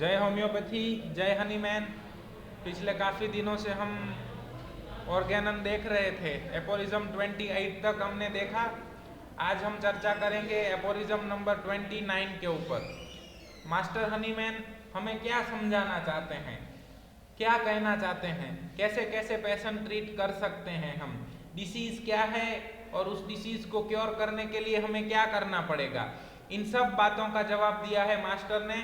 जय होम्योपैथी, जय हनीमैन। पिछले काफ़ी दिनों से हम ऑर्गेनन देख रहे थे। एपोरिज्म 28 तक हमने देखा। आज हम चर्चा करेंगे एपोरिज्म नंबर 29 के ऊपर। मास्टर हनीमैन हमें क्या समझाना चाहते हैं, क्या कहना चाहते हैं, कैसे कैसे पेशेंट ट्रीट कर सकते हैं हम, डिसीज़ क्या है और उस डिसीज़ को क्योर करने के लिए हमें क्या करना पड़ेगा। इन सब बातों का जवाब दिया है मास्टर ने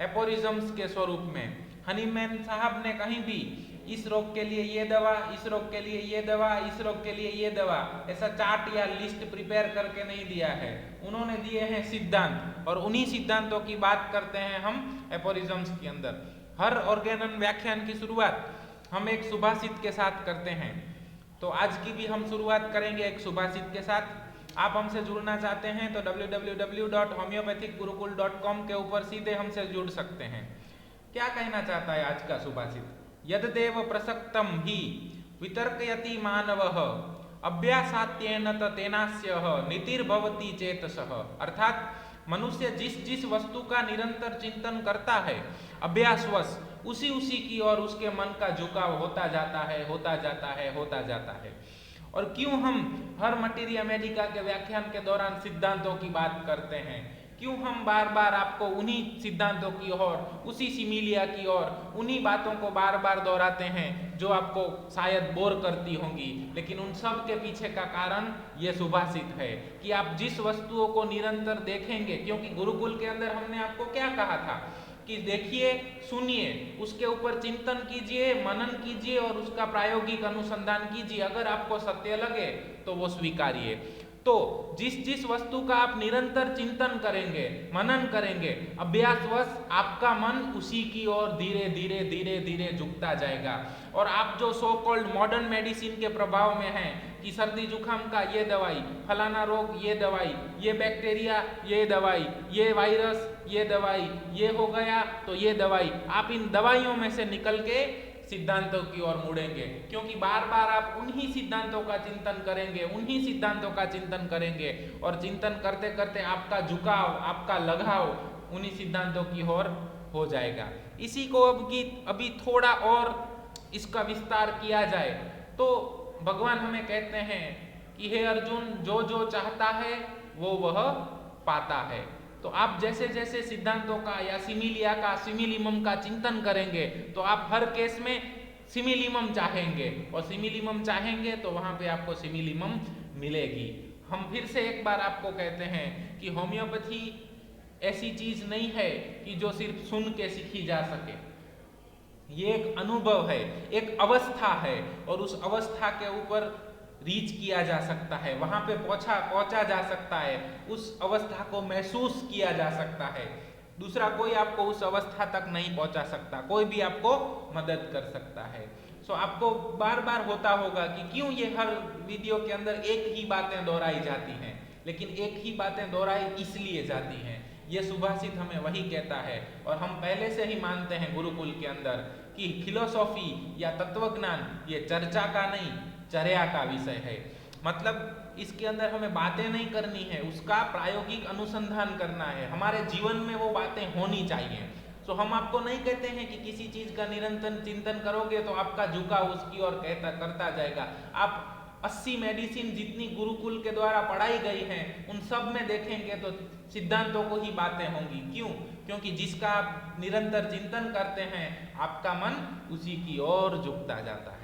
एपोरिज्म्स के स्वरूप में। हनीमैन साहब ने कहीं भी इस रोग के लिए ये दवा, इस रोग के लिए ये दवा, इस रोग के लिए ये दवा, ऐसा चार्ट या लिस्ट प्रिपेयर करके नहीं दिया है। उन्होंने दिए हैं सिद्धांत, और उन्हीं सिद्धांतों की बात करते हैं हम एपोरिज्म्स के अंदर। हर ऑर्गेनन व्याख्यान की शुरुआत हम एक सुभाषित के साथ करते हैं, तो आज की भी हम शुरुआत करेंगे एक सुभाषित के साथ। आप हमसे जुड़ना चाहते हैं तो www.homeopathicgurukul.com के ऊपर सीधे हमसे जुड़ सकते हैं। क्या कहना चाहता है आज का सुभाषित? यद्देव प्रसक्तम ही वितर्कयति मानवः अभ्यासात्येन तेनास्यः नीतिर्भवति चेतसः। अर्थात मनुष्य जिस जिस वस्तु का निरंतर चिंतन करता है, अभ्यासवश उसी उसी की ओर उसके मन का झुकाव होता जाता है, होता जाता है, होता जाता है। और क्यों हम हर मटीरिया मेडिका के व्याख्यान के दौरान सिद्धांतों की बात करते हैं, क्यों हम बार बार आपको उन्हीं सिद्धांतों की ओर, उसी सिमिलिया की ओर, उन्हीं बातों को बार बार दोहराते हैं जो आपको शायद बोर करती होंगी, लेकिन उन सब के पीछे का कारण ये सुभाषित है कि आप जिस वस्तुओं को निरंतर देखेंगे, क्योंकि गुरुकुल के अंदर हमने आपको क्या कहा था कि देखिए, सुनिए, उसके ऊपर चिंतन कीजिए, मनन कीजिए और उसका प्रायोगिक अनुसंधान कीजिए। अगर आपको सत्य लगे तो वो स्वीकारिए। तो जिस जिस वस्तु का आप निरंतर चिंतन करेंगे, मनन करेंगे, अभ्यासवश आपका मन उसी की ओर धीरे धीरे धीरे धीरे झुकता जाएगा। और आप जो सो कॉल्ड मॉडर्न मेडिसिन के प्रभाव में हैं कि सर्दी जुकाम का ये दवाई, फलाना रोग ये दवाई, ये बैक्टीरिया ये दवाई, ये वायरस ये दवाई, ये हो गया तो ये दवाई, आप इन दवाइयों में से निकल के सिद्धांतों की ओर मुड़ेंगे, क्योंकि बार बार आप उन्हीं सिद्धांतों का चिंतन करेंगे, उन्हीं सिद्धांतों का चिंतन करेंगे, और चिंतन करते करते आपका झुकाव, आपका लगाव उन्हीं सिद्धांतों की ओर हो जाएगा। इसी को अभी थोड़ा और इसका विस्तार किया जाए तो भगवान हमें कहते हैं कि हे अर्जुन, जो जो चाहता है वो वह पाता है। तो आप जैसे जैसे सिद्धांतों का या सिमिलिया का, सिमिलिमम का चिंतन करेंगे तो आप हर केस में सिमिलिमम चाहेंगे, और सिमिलिमम चाहेंगे तो वहां पे आपको सिमिलिमम मिलेगी। हम फिर से एक बार आपको कहते हैं कि होम्योपैथी ऐसी चीज नहीं है कि जो सिर्फ सुन के सीखी जा सके। ये एक अनुभव है, एक अवस्था है, और उस अवस्था के ऊपर रीच किया जा सकता है, वहां पे पहुंचा जा सकता है, उस अवस्था को महसूस किया जा सकता है। दूसरा कोई आपको उस अवस्था तक नहीं पहुंचा सकता, कोई भी आपको मदद कर सकता है। सो आपको बार बार होता होगा कि क्यों ये हर वीडियो के अंदर एक ही बातें दोहराई जाती हैं, लेकिन एक ही बातें दोहराई इसलिए जाती हैं। ये सुभाषित हमें वही कहता है, और हम पहले से ही मानते हैं गुरुकुल के अंदर कि फिलोसॉफी या तत्वज्ञान ये चर्चा का नहीं, चर्या का विषय है। मतलब इसके अंदर हमें बातें नहीं करनी है, उसका प्रायोगिक अनुसंधान करना है, हमारे जीवन में वो बातें होनी चाहिए। सो हम आपको नहीं कहते हैं कि किसी चीज का निरंतर चिंतन करोगे तो आपका झुकाव उसकी ओर करता जाएगा। आप 80 मेडिसिन जितनी गुरुकुल के द्वारा पढ़ाई गई हैं उन सब में देखेंगे तो सिद्धांतों को ही बातें होंगी। क्यों? क्योंकि जिसका आप निरंतर चिंतन करते हैं आपका मन उसी की ओर झुकता जाता है।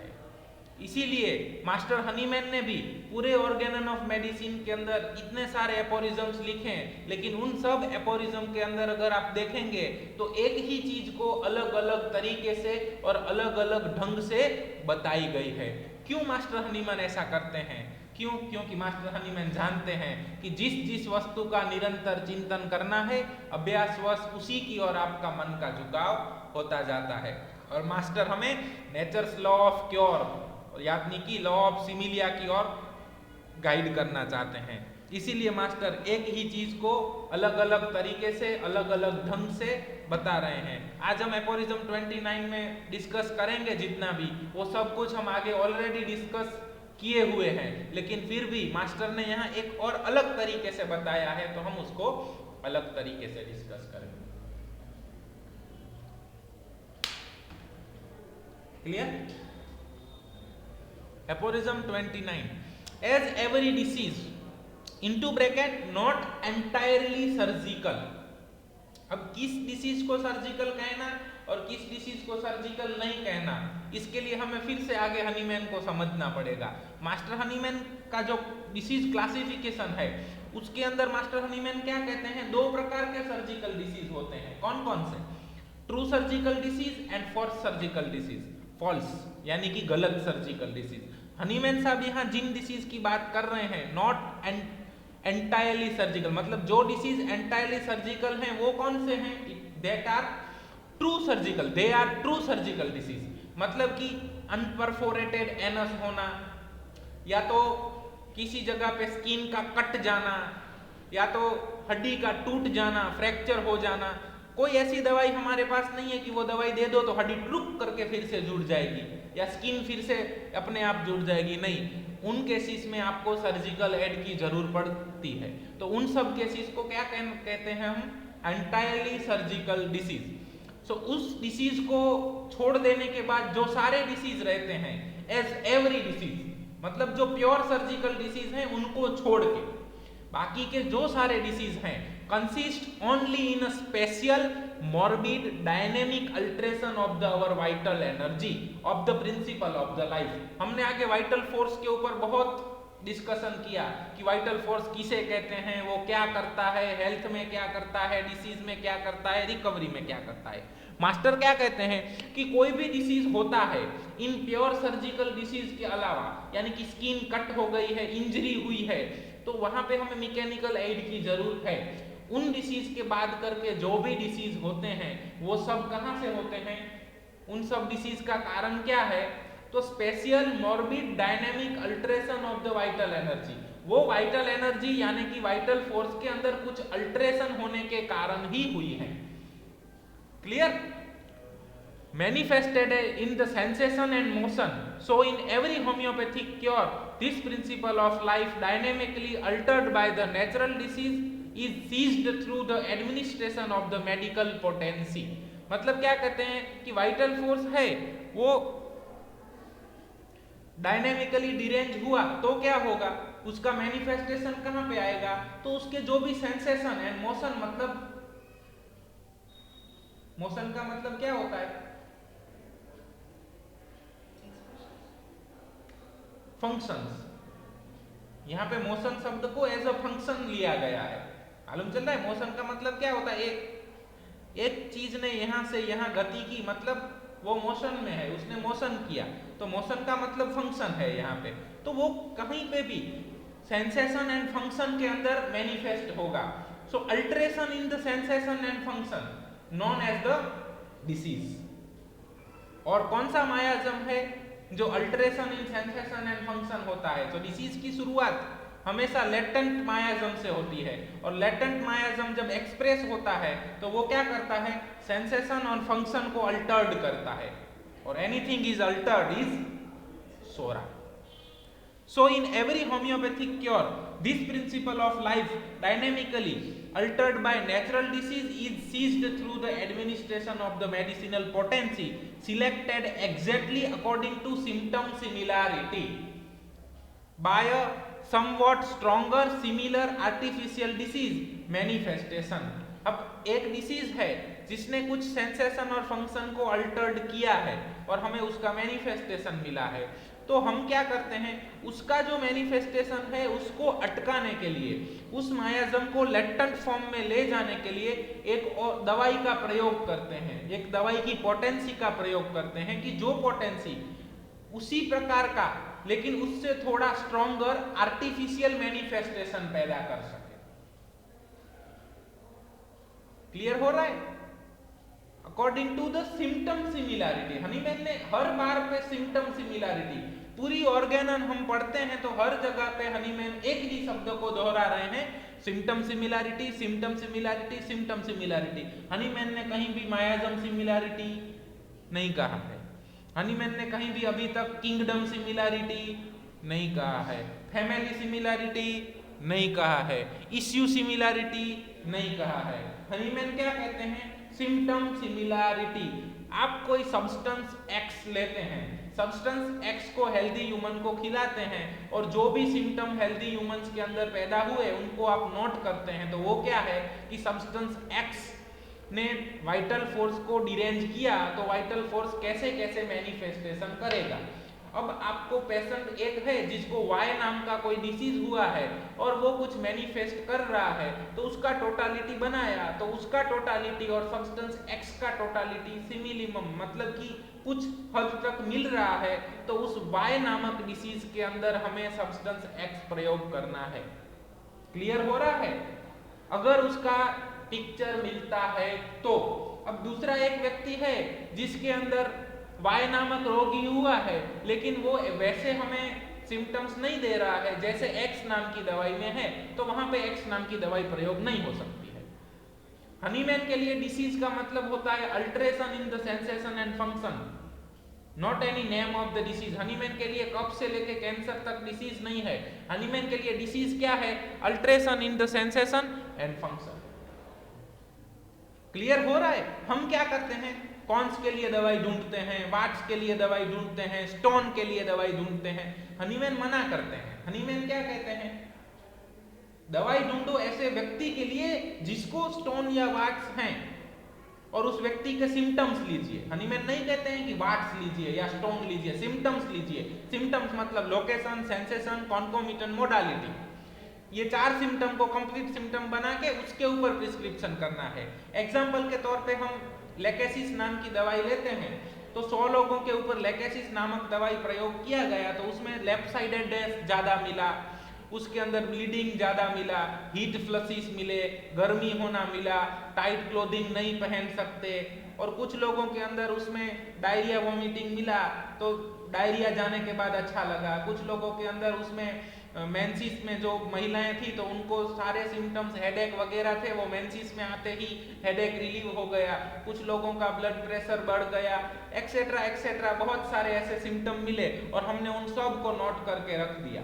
इसीलिए मास्टर हनीमैन ने भी पूरे ऑर्गेनन ऑफ मेडिसिन के अंदर इतने सारे एपोरिज्म्स लिखे हैं, लेकिन उन सब एपोरिज्म के अंदर अगर आप देखेंगे तो एक ही चीज को अलग अलग तरीके से और अलग अलग ढंग से बताई गई है। क्यों मास्टर हनीमैन ऐसा करते हैं? क्यों? क्योंकि मास्टर हनीमैन जानते हैं कि जिस जिस वस्तु का निरंतर चिंतन करना है, अभ्यासवश उसी की ओर आपका मन का झुकाव होता जाता है। और मास्टर हमें नेचर्स लॉ ऑफ क्योर, यानी कि लॉ ऑफ सिमिलिया की ओर गाइड करना चाहते हैं। इसीलिए मास्टर एक ही चीज को अलग अलग तरीके से, अलग अलग ढंग से बता रहे हैं। आज हम एपोरिज्म 29 में डिस्कस करेंगे जितना भी, वो सब कुछ हम आगे ऑलरेडी डिस्कस किए हुए हैं, लेकिन फिर भी मास्टर ने यहाँ एक और अलग तरीके से बताया है, तो हम उसको अलग तरीके से डिस्कस करेंगे। Clear? Aphorism 29, as every disease into bracket not entirely surgical. अब किस डिसीज को सर्जिकल कहना और किस डिसीज को सर्जिकल नहीं कहना, इसके लिए हमें फिर से आगे हनीमैन को समझना पड़ेगा। मास्टर हनीमैन का जो डिसीज क्लासिफिकेशन है उसके अंदर मास्टर हनीमैन क्या कहते हैं, दो प्रकार के सर्जिकल डिसीज होते हैं। कौन कौन से? True surgical disease and false surgical disease. False यानी कि गलत सर्जिकल डिसीज। हनीमैन साहब यहाँ जिन डिसीज की बात कर रहे हैं नॉट एंटायरली सर्जिकल, मतलब जो डिसीज एंटायरली सर्जिकल हैं वो कौन से हैं? That are true surgical, they are true surgical disease. मतलब कि अनपरफोरेटेड एनस होना, या तो किसी जगह पे स्किन का कट जाना, या तो हड्डी का टूट जाना, फ्रैक्चर हो जाना। कोई ऐसी दवाई हमारे पास नहीं है कि वो दवाई दे दो तो हड्डी टुक करके फिर से जुड़ जाएगी या स्किन फिर से अपने आप जुड़ जाएगी, नहीं। उन केसेस में आपको सर्जिकल एड की जरूर पड़ती है। तो उन सब केसेस को क्या कहते हैं हम? Entirely surgical disease. सो उस डिसीज को छोड़ देने के बाद जो सारे डिसीज रहते हैं एज एवरी डिसीज, मतलब जो प्योर सर्जिकल डिसीज हैं उनको छोड़ के बाकी के जो सारे डिसीज हैं consist only in a special morbid dynamic alteration of the our vital energy of the principle of the life। हमने आगे वाइटल फोर्स के ऊपर बहुत डिस्कशन किया कि वाइटल फोर्स किसे कहते हैं, वो क्या करता है, हेल्थ में क्या करता है, डिसीज में क्या करता है, रिकवरी में क्या करता है। मास्टर क्या कहते हैं कि कोई भी डिसीज होता है इन प्योर सर्जिकल डिसीज के अलावा, यानी कि स्किन कट हो गई है, इंजरी हुई है, तो वहां पे हमें मैकेनिकल एड की जरूरत है। उन डिसीज के बाद करके जो भी डिसीज होते हैं वो सब कहां से होते हैं? उन सब डिसीज का कारण क्या है? तो special morbid dynamic alteration of the vital energy. वो वाइटल एनर्जी यानी कि वाइटल फोर्स के अंदर कुछ अल्टरेशन होने के कारण ही हुई है। Clear? manifested in the sensation and motion. So in every homeopathic cure, this principle of life dynamically altered by the natural disease is seized through the administration of the medical potency। मतलब क्या कहते हैं कि vital force है वो dynamically derange हुआ तो क्या होगा, उसका मैनिफेस्टेशन कहां पे आएगा? तो उसके जो भी सेंसेशन एंड मोशन, मतलब मोशन का मतलब क्या होता है? फंक्शंस। यहां पे मोशन शब्द को एज अ फंक्शन लिया गया है। मालूम चल रहा है मोशन का मतलब क्या होता है? एक चीज ने यहां से यहां गति की, मतलब वो मोशन में है, उसने मोशन किया, तो मोशन का मतलब फंक्शन है यहाँ पे। तो वो कहीं पे भी सेंसेशन एंड फंक्शन के अंदर मैनिफेस्ट होगा। So alteration in the sensation and function non as the disease. और कौन सा मायाजम है जो alteration in sensation and function होता है? तो डिसीज की शुरुआत हमेशा लेटेंट मायाजम से होती है, और लेटेंट मायाजम जब एक्सप्रेस होता है तो वो क्या करता है? सेंसेशन और फंक्शन को अल्टर्ड करता है, और anything is altered is psora. So in every homeopathic cure, this principle of life dynamically altered by natural disease is seized through the administration of the medicinal potency selected exactly according to symptom similarity by a somewhat stronger similar artificial disease manifestation। अब एक disease है जिसने कुछ sensation और function को Altered किया है और हमें उसका मैनिफेस्टेशन मिला है, तो हम क्या करते हैं? उसका जो मैनिफेस्टेशन है उसको अटकाने के लिए, उस मायाजम को लेटेंट फॉर्म में ले जाने के लिए एक और दवाई का प्रयोग करते हैं, एक दवाई की पोटेंसी का प्रयोग करते हैं कि जो पोटेंसी उसी प्रकार का लेकिन उससे थोड़ा स्ट्रॉन्गर आर्टिफिशियल मैनिफेस्टेशन पैदा कर सके। क्लियर हो रहा है? According to the symptom similarity. Hahnemann ने हर बार पे सिम्टम सिमिलैरिटी, पूरी ऑर्गेनन हम पढ़ते हैं तो हर जगह पे हनीमैन एक ही शब्द को दोहरा रहे हैं, symptom similarity, symptom similarity, symptom similarity. Hahnemann ने कहीं भी मायाजम सिमिलैरिटी नहीं कहा है, हनीमैन ने कहीं भी अभी तक किंगडम सिमिलैरिटी नहीं कहा है, फैमिली सिमिलैरिटी नहीं कहा है, इश्यू सिमिलैरिटी नहीं कहा है। हनीमैन क्या कहते हैं? Symptom similarity. आप कोई सब्सटेंस एक्स लेते हैं, सब्सटेंस एक्स को हेल्दी ह्यूमन को खिलाते हैं और जो भी सिम्टम हेल्दी ह्यूमंस के अंदर पैदा हुए उनको आप नोट करते हैं, तो वो क्या है कि सब्सटेंस एक्स ने वाइटल फोर्स को डिरेंज किया, तो वाइटल फोर्स कैसे कैसे मैनिफेस्टेशन करेगा। अब आपको पेशेंट एक है जिसको वाई नाम का कोई डिसीज हुआ है और वो कुछ मैनिफेस्ट कर रहा है, तो उसका टोटालिटी बनाया, तो उसका टोटालिटी और सब्सटेंस एक्स का टोटालिटी सिमिलिमम, मतलब कि कुछ हद तक मिल रहा है, तो उस वाई नामक डिसीज के अंदर हमें सब्सटेंस एक्स प्रयोग करना है। क्लियर हो रहा है? अगर उसका पिक्चर मिलता है तो। अब दूसरा एक व्यक्ति है जिसके अंदर वाई नामक रोग ही हुआ है, लेकिन वो वैसे हमें सिम्टम्स नहीं दे रहा है जैसे एक्स नाम की दवाई में है, तो वहां पे एक्स नाम की दवाई प्रयोग नहीं हो सकती है। हनीमैन के लिए डिसीज का मतलब होता है alteration in the sensation and function, not any name of the disease. Hahnemann के लिए कफ से लेके कैंसर तक डिसीज नहीं है। हनीमैन के लिए डिसीज क्या है? Alteration in the sensation and function. Clear हो रहा है? हम क्या करते हैं, कॉन्स के लिए दवाई ढूंढते हैं, वाट्स के लिए दवाई ढूंढते हैं, स्टोन के लिए दवाई ढूंढते हैं। हनीमैन मना करते हैं। हनीमैन क्या कहते हैं? दवाई ढूंढो ऐसे व्यक्ति के लिए जिसको स्टोन या वाट्स हैं और उस व्यक्ति के सिम्टम्स लीजिए। हनीमैन नहीं कहते हैं कि वाट्स लीजिए या स्टोन लीजिए, सिम्टम्स लीजिए। सिम्टम्स मतलब लोकेशन, सेंसेशन, कॉन्कोमिटेंट, मोडालिटी। ये 4 सिम्टम को कंप्लीट सिम्टम बना के उसके ऊपर प्रिस्क्रिप्शन करना है। एग्जाम्पल के तौर पे हम लेकेसिस नाम की दवाई लेते हैं, तो 100 लोगों के ऊपर लेकेसिस नामक दवाई प्रयोग किया गया, तो उसमें लेफ्ट साइडेड डेथ ज्यादा मिला, उसके अंदर ब्लीडिंग ज्यादा मिला, हीट फ्लसिस मिले, गर्मी होना मिला, टाइट क्लोथिंग नहीं पहन सकते, और कुछ लोगों के अंदर उसमें डायरिया वॉमिटिंग मिला, तो डायरिया जाने के बाद अच्छा लगा। कुछ लोगों के अंदर उसमें मेंसिस में जो महिलाएं थी तो उनको सारे सिम्टम्स हेडेक वगैरह थे, वो मेंसिस में आते ही हेडेक रिलीव हो गया। कुछ लोगों का ब्लड प्रेशर बढ़ गया, एक्सेट्रा एक्सेट्रा, बहुत सारे ऐसे सिम्टम मिले और हमने उन सब को नोट करके रख दिया।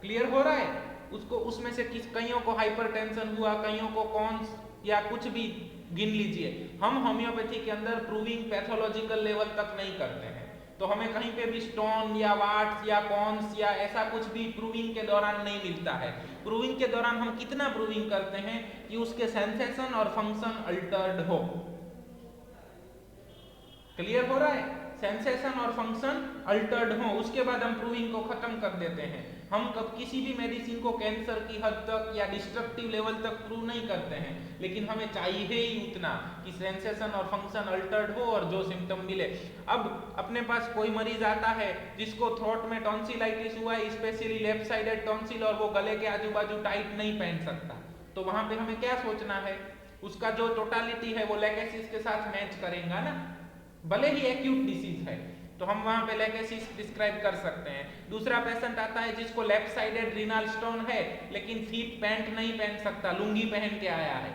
क्लियर हो रहा है? उसको उसमें से कईयों को हाइपरटेंशन हुआ, कईयों को कॉन्स या कुछ भी गिन लीजिए। हम होम्योपैथी के अंदर प्रूविंग पैथोलॉजिकल लेवल तक नहीं करते हैं, तो हमें कहीं पे भी स्टोन या वाट्स या कॉन्स या ऐसा कुछ भी प्रूविंग के दौरान नहीं मिलता है। प्रूविंग के दौरान हम कितना प्रूविंग करते हैं कि उसके सेंसेशन और फंक्शन अल्टर्ड हो। क्लियर हो रहा है? सेंसेशन और फंक्शन अल्टर्ड हो, उसके बाद हम प्रूविंग को खत्म कर देते हैं। हम कब किसी भी मेडिसिन को कैंसर की हद तक या डिस्ट्रक्टिव लेवल तक प्रूव नहीं करते हैं, लेकिन हमें चाहिए ही उतना कि सेंसेशन और फंक्शन अल्टर्ड हो और जो सिम्टम मिले। अब अपने पास कोई मरीज आता है जिसको थ्रोट में टॉन्सिलाइटिस हुआ है, स्पेशली लेफ्ट साइडेड टॉन्सिल, और वो गले के आजू बाजू टाइट नहीं पहन सकता, तो वहां पे हमें क्या सोचना है? उसका जो टोटालिटी है वो लेकेसिस के साथ मैच करेगा ना, भले ही एक्यूट डिसीज है, तो हम वहां पे लेकेसिस प्रिस्क्राइब कर सकते हैं। दूसरा पेशेंट आता है जिसको लेफ्ट साइडेड रीनल स्टोन है, लेकिन फीट पैंट नहीं पहन सकता, लुंगी पहन के आया है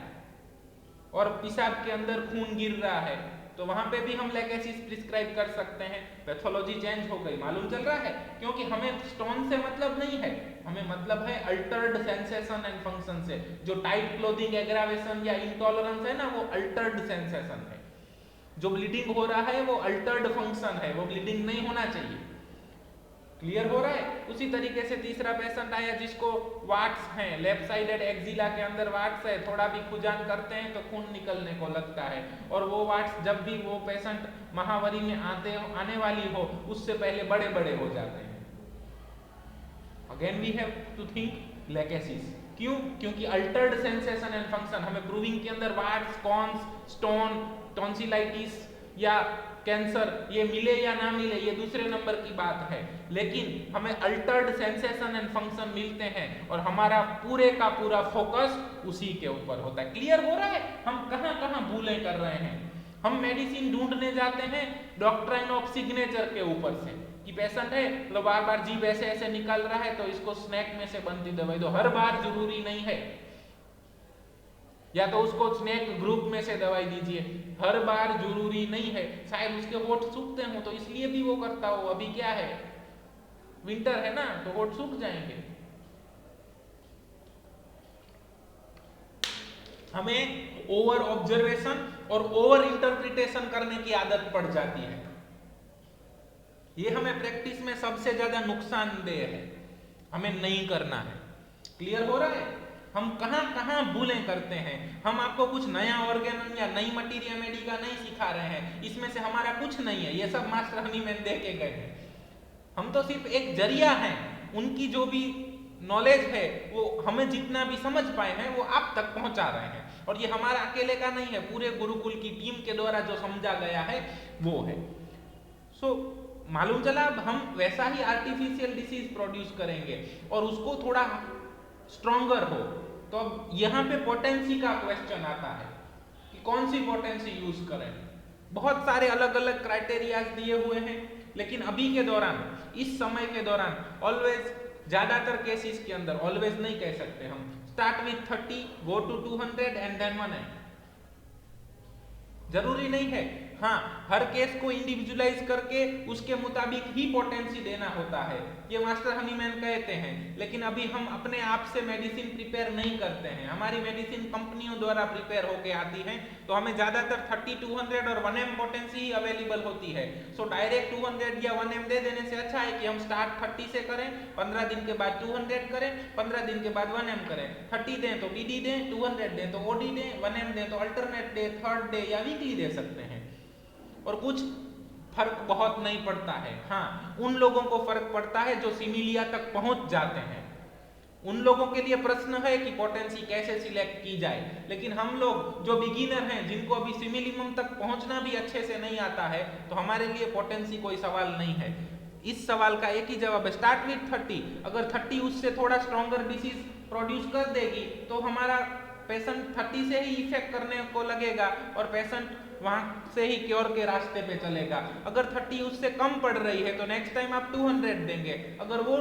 और पेशाब के अंदर खून गिर रहा है, तो वहां पे भी हम लेकेसिस प्रिस्क्राइब कर सकते हैं। पैथोलॉजी चेंज हो गई, मालूम चल रहा है? क्योंकि हमें स्टोन से मतलब नहीं है, हमें मतलब है अल्टर्ड सेंसेशन एंड फंक्शन से। जो टाइट क्लोथिंग, एग्रावेशन या इंटॉलरेंस है ना, वो अल्टर्ड सेंसेशन है। जो ब्लीडिंग हो रहा है वो अल्टर्ड फंक्शन है, वो ब्लीडिंग नहीं होना चाहिए। क्लियर हो रहा है? उसी तरीके से तीसरा पेशेंट आया जिसको वाट्स हैं, लेफ्ट साइडेड एक्जिला के अंदर वाट्स है, थोड़ा भी खुजान करते हैं तो खून निकलने को लगता है, और वो वाट्स जब भी वो पेशेंट महावरी में आने वाली हो उससे पहले बड़े बड़े हो जाते हैं। Again we have to think lachesis. क्यों? क्योंकि अल्टर्ड सेंसेशन एंड फंक्शन, हमें प्रूविंग के अंदर वाट्स, कॉन्स, स्टोन, टॉन्सिलाइटिस या कैंसर ये मिले या ना मिले ये दूसरे नंबर की बात है, लेकिन हमें अल्टर्ड सेंसेशन एंड फंक्शन मिलते हैं और हमारा पूरे का पूरा फोकस उसी के ऊपर होता है। क्लियर हो रहा है? हम कहां कहां भूलें कर रहे हैं? हम मेडिसिन ढूंढने जाते हैं डॉक्ट्राइन ऑफ सिग्नेचर के ऊपर से कि पेशेंट है तो बार बार जीभ ऐसे ऐसे निकल रहा है तो इसको स्नैक में से बनती दवाई दो। हर बार जरूरी नहीं है, या तो उसको स्नैक ग्रुप में से दवाई दीजिए, हर बार जरूरी नहीं है। शायद उसके होठ सूखते हो तो इसलिए भी वो करता हो, अभी क्या है विंटर है ना तो होठ सूख जाएंगे। हमें ओवर ऑब्जर्वेशन और ओवर इंटरप्रिटेशन करने की आदत पड़ जाती है। ये हमें प्रैक्टिस में सबसे ज्यादा नुकसानदेह है, हमें नहीं करना है। क्लियर हो रहा है? हम कहां कहां भूलें करते हैं। हम आपको कुछ नया ऑर्गेनम या नई मटीरिया मेडिका नहीं सिखा रहे हैं, इसमें से हमारा कुछ नहीं है, ये सब मास्टर हनीमैन दे के गए हैं। हम तो सिर्फ एक जरिया हैं, उनकी जो भी नॉलेज है वो हमें जितना भी समझ पाए हैं वो आप तक पहुंचा रहे हैं, और ये हमारा अकेले का नहीं है, पूरे गुरुकुल की टीम के द्वारा जो समझा गया है वो है। मालूम चला, अब हम वैसा ही आर्टिफिशियल डिसीज प्रोड्यूस करेंगे और उसको थोड़ा स्ट्रॉन्गर हो, तो अब यहाँ पे पोटेंसी का क्वेश्चन आता है कि कौन सी पोटेंसी यूज करें। बहुत सारे अलग अलग क्राइटेरिया दिए हुए हैं, लेकिन अभी के दौरान, इस समय के दौरान ऑलवेज, ज्यादातर केसेस के अंदर, ऑलवेज नहीं कह सकते हम, start with 30, go to 200 and then 100। जरूरी नहीं है, हाँ, हर केस को इंडिविजुअलाइज करके उसके मुताबिक ही पोटेंसी देना होता है, ये मास्टर हनीमैन कहते हैं। लेकिन अभी हम अपने आप से मेडिसिन प्रिपेयर नहीं करते हैं, हमारी मेडिसिन कंपनियों द्वारा प्रिपेयर होके आती हैं, तो हमें ज्यादातर 30, 200 और 1M पोटेंसी ही अवेलेबल होती है। सो डायरेक्ट 200 या 1M दे देने से अच्छा है कि हम स्टार्ट 30 से करें, 15 दिन के बाद 200 करें, 15 दिन के बाद 1M करें। 30 दें तो BD दें, 200 दें तो OD दें, 1M दें तो अल्टरनेट डे, थर्ड डे या वीकली दे सकते हैं, और कुछ फर्क बहुत नहीं पड़ता है। हाँ, उन लोगों को फर्क पड़ता है जो सिमिलिया तक पहुंच जाते हैं, उन लोगों के लिए प्रश्न है कि पोटेंसी कैसे सिलेक्ट की जाए। लेकिन हम लोग जो बिगिनर हैं, जिनको अभी सिमिलिमम तक पहुंचना भी अच्छे से नहीं आता है, तो हमारे लिए पोटेंसी कोई सवाल नहीं है। इस सवाल का एक ही जवाब है, स्टार्ट विथ 30। अगर 30 उससे थोड़ा स्ट्रॉन्गर डिसीज प्रोड्यूस कर देगी तो हमारा पेशेंट 30 से ही इफेक्ट करने को लगेगा और पेशेंट वहां से ही क्योर के रास्ते पे चलेगा। अगर 30 उससे कम पड़ रही है तो नेक्स्ट टाइम आप 200 देंगे। अगर वो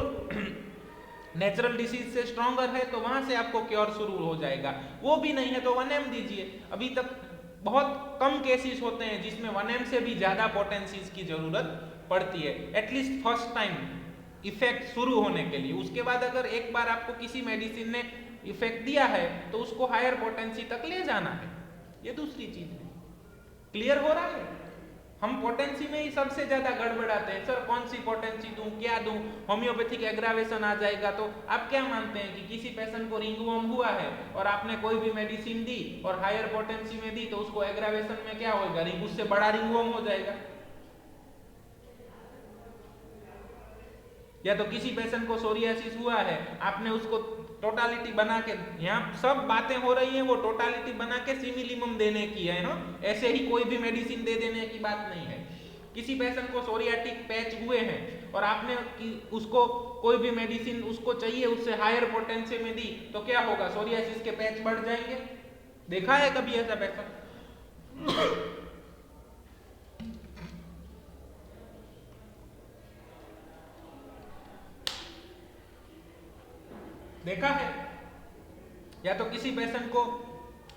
नेचुरल डिसीज से स्ट्रॉन्गर है तो वहां से आपको क्योर शुरू हो जाएगा। वो भी नहीं है तो 1M दीजिए। अभी तक बहुत कम केसेस होते हैं जिसमें 1M से भी ज्यादा पोटेंसीज की जरूरत पड़ती है, एटलीस्ट फर्स्ट टाइम इफेक्ट शुरू होने के लिए। उसके बाद अगर एक बार आपको किसी मेडिसिन ने इफेक्ट दिया है तो उसको हायर पोटेंसी तक ले जाना है, ये दूसरी चीज है। क्लियर हो रहा है? हम पोटेंसी में ही सबसे ज्यादा गड़बड़ाते हैं, सर कौन सी पोटेंसी दूं, क्या दूं, होम्योपैथिक एग्रावेशन आ जाएगा। तो आप क्या मानते हैं कि किसी पेशेंट को रिंगवर्म हुआ है और आपने कोई भी मेडिसिन दी और हायर पोटेंसी में दी तो उसको एग्रावेशन में क्या होगा, रिंग उससे बड़ा रिंगवर्म हो जाएगा। या तो किसी पेशेंट को सोरियासिस हुआ है, आपने उसको टोटालिटी बना के, यहाँ सब बातें हो रही हैं वो टोटालिटी बना के सिमिलिमम देने की है, हाँ, ऐसे ही कोई भी मेडिसिन दे देने की बात नहीं है। किसी पेशेंट को सोरियाटिक पैच हुए हैं और आपने उसको कोई भी मेडिसिन उसको चाहिए उससे हायर पोटेंसी में दी तो क्या होगा, सोरियासिस के पैच बढ़ जाएंगे। देखा है कभी ऐसा पेशेंट? देखा है? या तो किसी पेशेंट को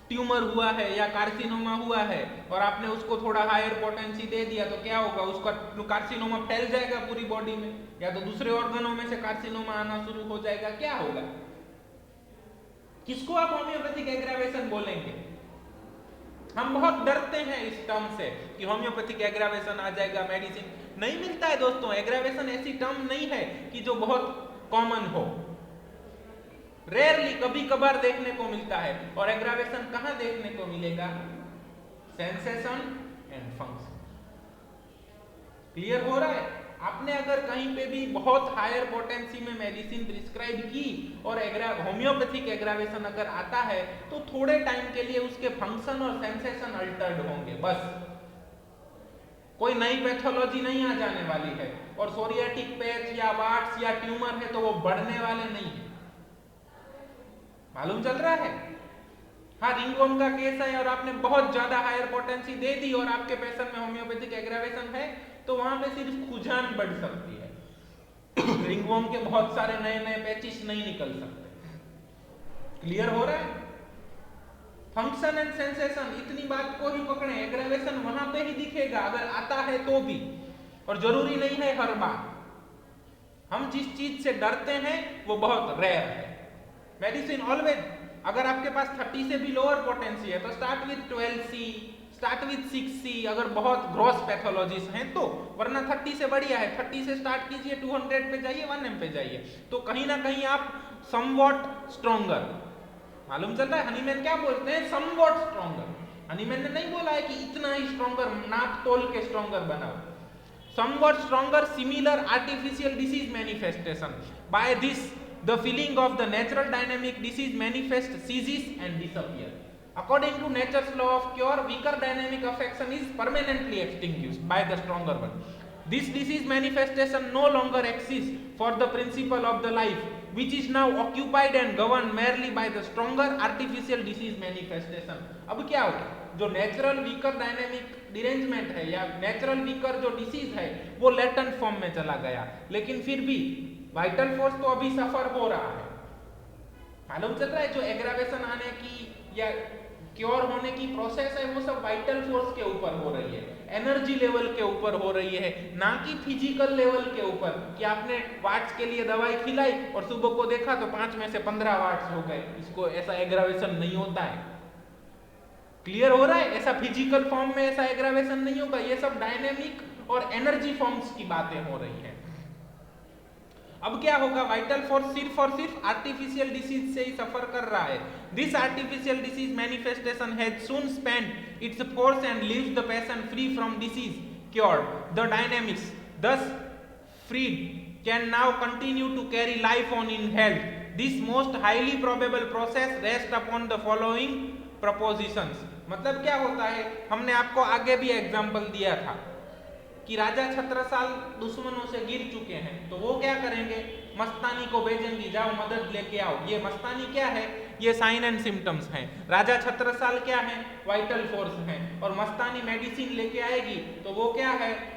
ट्यूमर हुआ है या कार्सिनोमा हुआ है और आपने उसको थोड़ा हायर पोटेंसी दे दिया तो क्या होगा, उसका कार्सिनोमा फैल जाएगा पूरी बॉडी में, या तो दूसरे ऑर्गनों में से कार्सिनोमा आना शुरू हो जाएगा। क्या होगा? किसको आप होम्योपैथिक एग्रावेशन बोलेंगे? हम बहुत डरते हैं इस टर्म से कि होम्योपैथिक एग्रावेशन आ जाएगा, मेडिसिन नहीं मिलता है। दोस्तों, एग्रावेशन ऐसी टर्म नहीं है कि जो बहुत कॉमन हो, रेयरली कभी कभार देखने को मिलता है। और एग्रावेशन कहां देखने को मिलेगा? Sensation and function. क्लियर हो रहा है? आपने अगर कहीं पे भी बहुत हायर पोटेंसी में मेडिसिन प्रिस्क्राइब की और होम्योपैथिक एग्रावेशन अगर आता है तो थोड़े टाइम के लिए उसके फंक्शन और सेंसेशन अल्टर्ड होंगे, बस। कोई नई पैथोलॉजी नहीं आ जाने वाली है। और सोरियाटिक पैच या वार्ट्स या ट्यूमर है तो वो बढ़ने वाले नहीं है। मालूम चल रहा है? हाँ, रिंगवर्म का केस है और आपने बहुत ज्यादा हायर पोटेंसी दे दी और आपके पेशेंट में होम्योपैथिक एग्रावेशन है तो वहां पे सिर्फ खुजान बढ़ सकती है। रिंगवर्म के बहुत सारे नए नए पैचिस नहीं निकल सकते। क्लियर हो रहा है? फंक्शन एंड सेंसेशन, इतनी बात को ही पकड़े। एग्रावेशन वहां पे ही दिखेगा अगर आता है तो भी, और जरूरी नहीं है हर बार। हम जिस चीज से डरते हैं वो बहुत रेयर है। मेडिसिन ऑलवेज अगर आपके पास 30 से भी लोअर पोटेंसी है तो start with 12C, start with 6C अगर बहुत ग्रॉस पैथोलॉजीज हैं तो, वरना 30 से बढ़िया है, 30 से स्टार्ट कीजिए, 200 पे जाइए, 1M पे जाइए, तो कहीं ना कहीं आप समवॉट स्ट्रॉन्गर, मालूम चल रहा है हनीमैन क्या बोलते हैं, समवॉट स्ट्रॉन्गर। हनीमैन ने नहीं बोला है कि इतना ही स्ट्रॉन्गर, नाप तोल के स्ट्रॉन्गर बनाओ, somewhat stronger similar artificial disease manifestation. By this the feeling of the natural dynamic disease manifest ceases and disappear. According to nature's law of cure, weaker dynamic affection is permanently extinguished by the stronger one. This disease manifestation no longer exists for the principle of the life, which is now occupied and governed merely by the stronger artificial disease manifestation. अब क्या होगा, जो natural weaker dynamic derangement है या natural weaker जो disease है वो latent form में चला गया, लेकिन फिर भी वाइटल फोर्स तो अभी सफर हो रहा है। मालूम चल रहा है जो एग्रावेशन आने की या क्योर होने की प्रोसेस है वो सब वाइटल फोर्स के ऊपर हो रही है, एनर्जी लेवल के ऊपर हो रही है, ना कि फिजिकल लेवल के ऊपर कि आपने वाट्स के लिए दवाई खिलाई और सुबह को देखा तो 5 में से 15 वाट्स हो गए, इसको ऐसा एग्रावेशन नहीं होता है। क्लियर हो रहा है, ऐसा फिजिकल फॉर्म में ऐसा एग्रावेशन नहीं होगा, ये सब डायनेमिक और एनर्जी फॉर्म्स की बातें हो रही हैं। अब क्या होगा, वाइटल फोर्स सिर्फ और सिर्फ आर्टिफिशियल डिसीज से ही सफर कर रहा है। This artificial disease manifestation has soon spent its force and leaves the patient free from disease cured, the dynamics thus freed can now continue to carry life on in health. This most highly probable process rests upon the following propositions. मतलब क्या होता है, हमने आपको आगे भी example दिया था कि राजा छत्रसाल दुश्मनों से गिर चुके हैं तो वो क्या करेंगे, मस्तानी को भेजेंगे, जाओ मदद लेके आओ। ये मस्तानी क्या है, ये साइन एंड सिम्टम्स हैं। राजा छत्रसाल क्या है, वाइटल फोर्स है, और मस्तानी मेडिसिन लेके आएगी तो वो क्या है,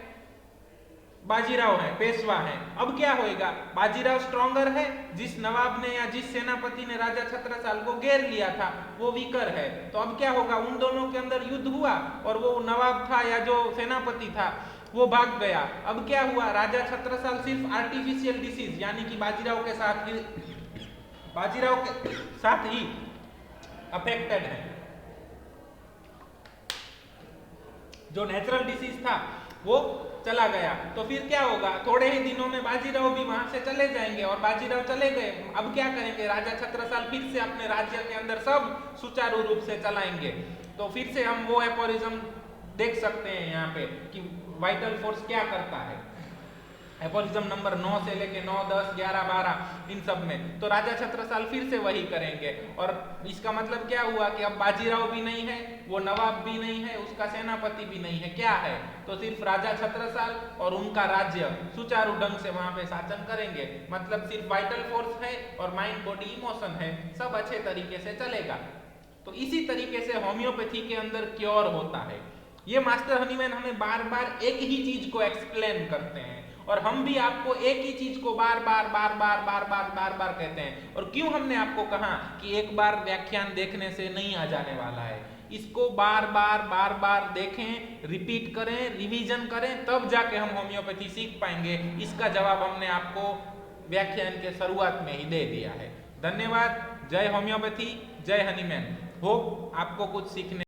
बाजीराव है, पेशवा है। अब क्या होएगा, बाजीराव स्ट्रॉन्गर है, जिस नवाब ने या जिस सेनापति ने राजा छत्रसाल को घेर लिया था वो वीकर है। तो अब क्या होगा, उन दोनों के अंदर युद्ध हुआ और वो नवाब था या जो सेनापति था वो भाग गया। अब क्या हुआ, राजा छत्रसाल सिर्फ आर्टिफिशियल डिसीज यानी कि बाजीराव के साथ ही अफेक्टेड है। जो नेचुरल डिसीज था वो चला गया, तो फिर क्या होगा, थोड़े ही दिनों में बाजीराव भी वहां से चले जाएंगे, और बाजीराव चले गए, अब क्या करेंगे, राजा छत्रसाल फिर से अपने राज्य के अंदर सब सुचारू रूप से चलाएंगे। तो फिर से हम वो एपोरिज्म देख सकते हैं यहाँ पे कि वाइटल फोर्स क्या करता है। एपोरिज्म नंबर 9 से लेके 9, 10, 11, 12 इन सब में तो राजा छत्रसाल फिर से वही करेंगे। और इसका मतलब क्या हुआ कि अब बाजीराव भी नहीं है, वो नवाब भी नहीं है, उसका सेनापति भी नहीं है, क्या है, तो सिर्फ राजा छत्रसाल और उनका राज्य सुचारू ढंग से वहां पे शासन करेंगे। मतलब सिर्फ वाइटल फोर्स है और माइंड बॉडी इमोशन है, सब अच्छे तरीके से चलेगा। तो इसी तरीके से होम्योपैथी के अंदर क्योर होता है। ये मास्टर हनीमैन हमें बार बार एक ही चीज को एक्सप्लेन करते हैं, और हम भी आपको एक ही चीज को बार बार कहते हैं। और क्यों हमने आपको कहा कि एक बार व्याख्यान देखने से नहीं आ जाने वाला है, इसको बार बार देखें, रिपीट करें, रिवीजन करें, तब जाके हम होम्योपैथी सीख पाएंगे। इसका जवाब हमने आपको व्याख्यान के शुरुआत में ही दे दिया है। धन्यवाद। जय होम्योपैथी, जय हनीमैन। होप आपको कुछ सीखने